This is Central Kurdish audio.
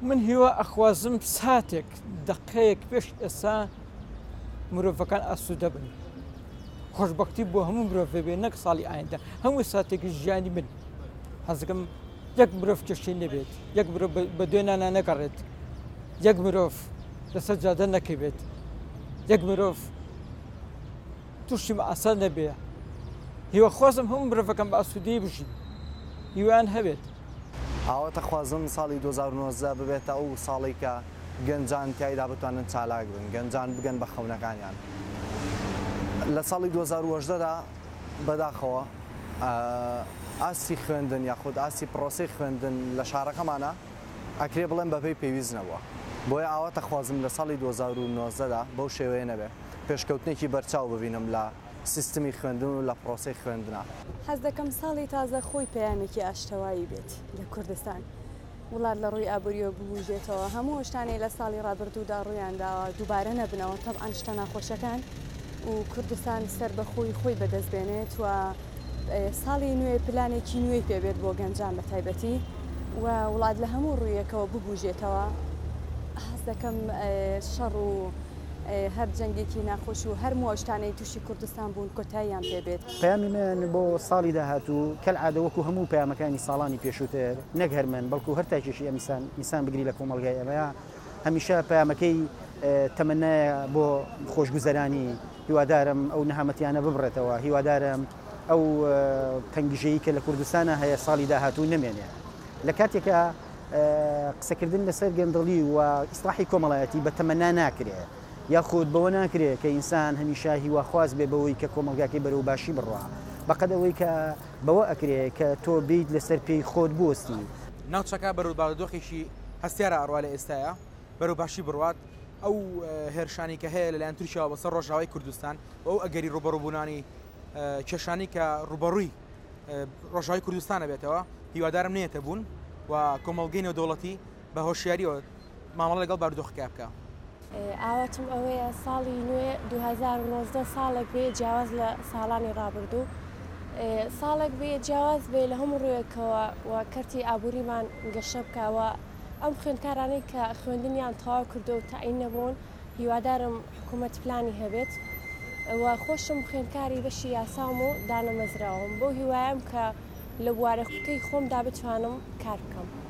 من هیوا ئەخوازم ساتێک دقەیەک پێش ئێستا مرۆڤەکان ئاسوودە بن خۆشبەختی بۆ هەموو مرۆڤ بێ نەک ساڵی ئایندا هەموو ساتێکی ژیانی من حەزەکەم یەک مرۆڤ کێشەی نەبێت یەک مرۆڤ بە دوێنانە نەگەڕێت یەک مرۆڤ لەسەر جادە نەکەوێت یەک مرۆڤ تووشی مەعاسە نەبێ هیوا خوازم هەموو مرۆڤەکەم بە ئاسوودەیی بژین هیوایان هەبێت ئاوەتە خوازم ساڵی 2019 ببێتە ئەو ساڵی کە گەنجان تایدا بتوانن چالاک بن گەنجان بگەن بە خەونەکانیان لە ساڵی 2018دا بەداخەوە ئاسی خوێندن یاخود ئاسی پرۆسی خوێندن لە شارەکەمانە ئەکرێ بڵێن بەپێی پێویستنەوە بۆیە ئاوەتە خوازم لە ساڵی 2019دا بەو شێوەیە نەبێ پێشکەوتنێکی بەرچاو ببینم لە سیستمی خوێندن و لە پرۆسی خوێندنە حەز دەکەم ساڵی تازە خۆی پەیامێکی ئاشتەوایی بێت لە کوردستان وڵات لە ڕووی ئابووریەوە ببوژێتەوە هەموو شتانەی لە ساڵی ڕابردوودا ڕوویانداوە دووبارە نەبنەوە تەبعاً شتە ناخۆشەکان و کوردستان سەر بە خۆی بەدەستبێنێت و ساڵی نوێ پلانێکی نوێی پێبێت بۆ گەنجان بە تایبەتی و وڵات لە هەموو ڕوویەکەوە ببوژێتەوە حەز دەکەم شەڕ و هەر جەنگێکی ناخۆش و هەر موشتانەی تووشی کوردستان بوون کۆتاییان پێبێت پەیامی من بۆ ساڵی داهاتوو کەلعادە وەکو هەموو پەیامەکانی ساڵانی پێشووتر نەک هەرمەن بەڵکو هەر تاکێشی ئەمیسان بگری لە کۆمەڵگای ئەمەیە هەمیشە پەیامەکەی تەمەنایە بۆ خۆشگوزەرانی هیوادارم ئەو نەهامەتیانە ببڕێتەوە هیوادارم ئەو تەنگژەیی کە لە کوردستانە هەیە ساڵی داهاتوو نەمێنێ لە کاتێکە قسەکردن لەسەر گەندەڵی و ئیسلاحی کۆمەڵایەتی بە تەمەنا ناکرێت یاخود بەوە ناکرێت کە ئینسان هەمیشە هیواخواز بێ بەوەی کە کۆمەلگاکەی بەرەو باشی بڕوا بەقەد ئەوەی کە بەوە ئەکرێت کە تۆ بیت لەسەر پێی خۆت بوەستی ناوچەکە بەرەو بارودۆخێکی هەستیارە ئەڕوا لە ئێستاە بەرەو باشی بڕوات ئەو هێرشانی کە هەیە لەلایەن تووشەوە بەسەر ڕۆژاوای کوردستان ئەو ئەگەری ڕوبەڕووبوونانی کێشانی کە ڕوبەڕووی ڕۆژاوای کوردستانە بێتەوە هیوادارم نێتە بوون و کۆمەڵگەی نێودەوڵەتی بە هۆشیاریەوە مامەڵە لەگەڵ بارودۆخەکە بکە ئاواتم ئەوەیە ساڵی نوێ 2019 ساڵێک بێ جیاواز لە ساڵانی ڕابردوو ساڵێک بێ جیاواز بێ لە هەموو ڕوویەکەوە و کەرتی ئابووریمان گەشە بکەوە ئەم خوێندکارانەی کە خوێندنیان تەواو کردو و تەعین نەبوون هیوادارم حکوومەت پلانی هەبێت و خۆشم خوێندکاری بەشی یاسام و دانەمەزراوم بۆ هیوایم کە لە بوارەکەی خۆمدا بتوانم کار بکەم